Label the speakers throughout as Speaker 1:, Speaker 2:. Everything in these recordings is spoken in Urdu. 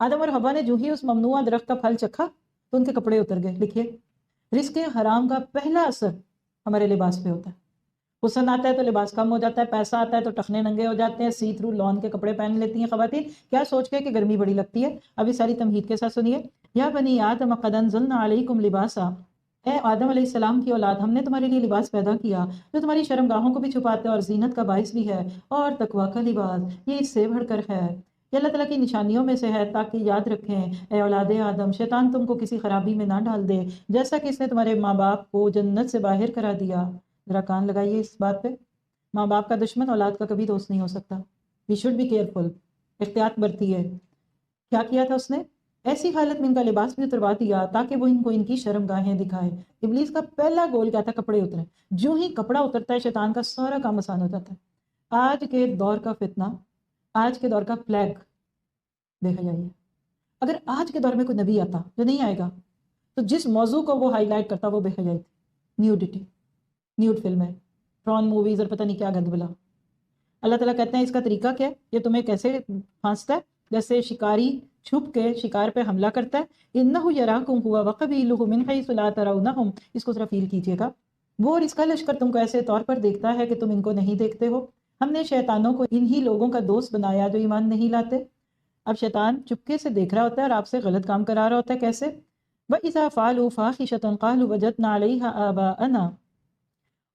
Speaker 1: آدم اور حوا نے جو ہی اس ممنوعہ درخت کا پھل چکھا تو ان کے کپڑے اتر گئے۔ لکھیے، رزق حرام کا پہلا اثر ہمارے لباس پہ ہوتا ہے۔ حسن آتا ہے تو لباس کم ہو جاتا ہے، پیسہ آتا ہے تو ٹخنے ننگے ہو جاتے ہیں، سی تھرو لون کے کپڑے پہن لیتی ہیں خواتین، کیا سوچ کے کہ گرمی بڑی لگتی ہے۔ ابھی ساری تمہید کے ساتھ سنیے، یا بنی آدم قد انزلنا علیکم لباسا، اے آدم علیہ السلام کی اولاد، ہم نے تمہارے لیے لباس پیدا کیا جو تمہاری شرمگاہوں کو بھی چھپاتا ہے اور زینت کا باعث بھی ہے، اور تقویٰ کا لباس یہ اس سے بڑھ کر ہے، یہ اللہ تعالیٰ کی نشانیوں میں سے ہے تاکہ یاد رکھیں اے اولاد آدم، شیطان تم کو کسی خرابی میں نہ ڈال دے جیسا کہ اس نے تمہارے ماں باپ کو جنت سے باہر کرا دیا۔ ذرا کان لگائیے اس بات پہ، ماں باپ کا دشمن اولاد کا کبھی دوست نہیں ہو سکتا۔ وی شوڈ بی کیئرفل، احتیاط برتی ہے۔ کیا کیا تھا اس نے؟ ایسی حالت میں ان کا لباس بھی اتروا دیا تاکہ وہ ان کو ان کی شرمگاہیں دکھائے۔ ابلیس کا پہلا گول کیا تھا؟ کپڑے اترے۔ جو ہی کپڑا اترتا ہے شیطان کا سارا کام آسان ہو جاتا ہے۔ آج کے دور کا فتنہ، آج کے دور کا پلیگ دیکھا جائیے، اگر آج کے دور میں کوئی نبی آتا جو نہیں آئے گا تو جس موضوع کو وہ ہائی لائٹ کرتا وہ بے حیائی تھی، نیوڈیٹی، نیوڈ فلمیں، پران موویز اور پتہ نہیں کیا گند بلا۔ اللہ تعالیٰ کہتے ہیں اس کا طریقہ کیا ہے؟ یہ تمہیں کیسے پھانستا ہے؟ جیسے شکاری چھپ کے شکار پہ حملہ کرتا ہے۔ اِنَّهُ يَرَاكُمْ هُوَ وَقَبِيلُهُ مِنْ حَيْثُ لَا تَرَوْنَهُمْ، اس کو ذرا فیل کیجئے گا، وہ اور اس کا لشکر تم کو ایسے طور پر دیکھتا ہے کہ تم ان کو نہیں دیکھتے ہو۔ ہم نے شیطانوں کو انہی لوگوں کا دوست بنایا جو ایمان نہیں لاتے۔ اب شیطان چپکے سے دیکھ رہا ہوتا ہے اور آپ سے غلط کام کرا رہا ہوتا ہے۔ کیسے؟ وَإِذَا فَعَلُوا فَاحِشَةً قَالُوا وَجَدْنَا عَلَيْهَا آبَاءَنَا،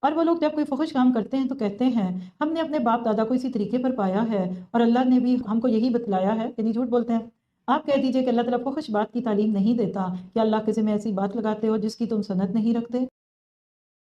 Speaker 1: اور وہ لوگ جب کوئی فحش کام کرتے ہیں تو کہتے ہیں ہم نے اپنے باپ دادا کو اسی طریقے پر پایا ہے اور اللہ نے بھی ہم کو یہی بتلایا ہے، یعنی جھوٹ بولتے ہیں۔ آپ کہہ دیجئے کہ اللہ تعالیٰ فحش بات کی تعلیم نہیں دیتا، کہ اللہ کے ذمہ ایسی بات لگاتے ہو جس کی تم سند نہیں رکھتے۔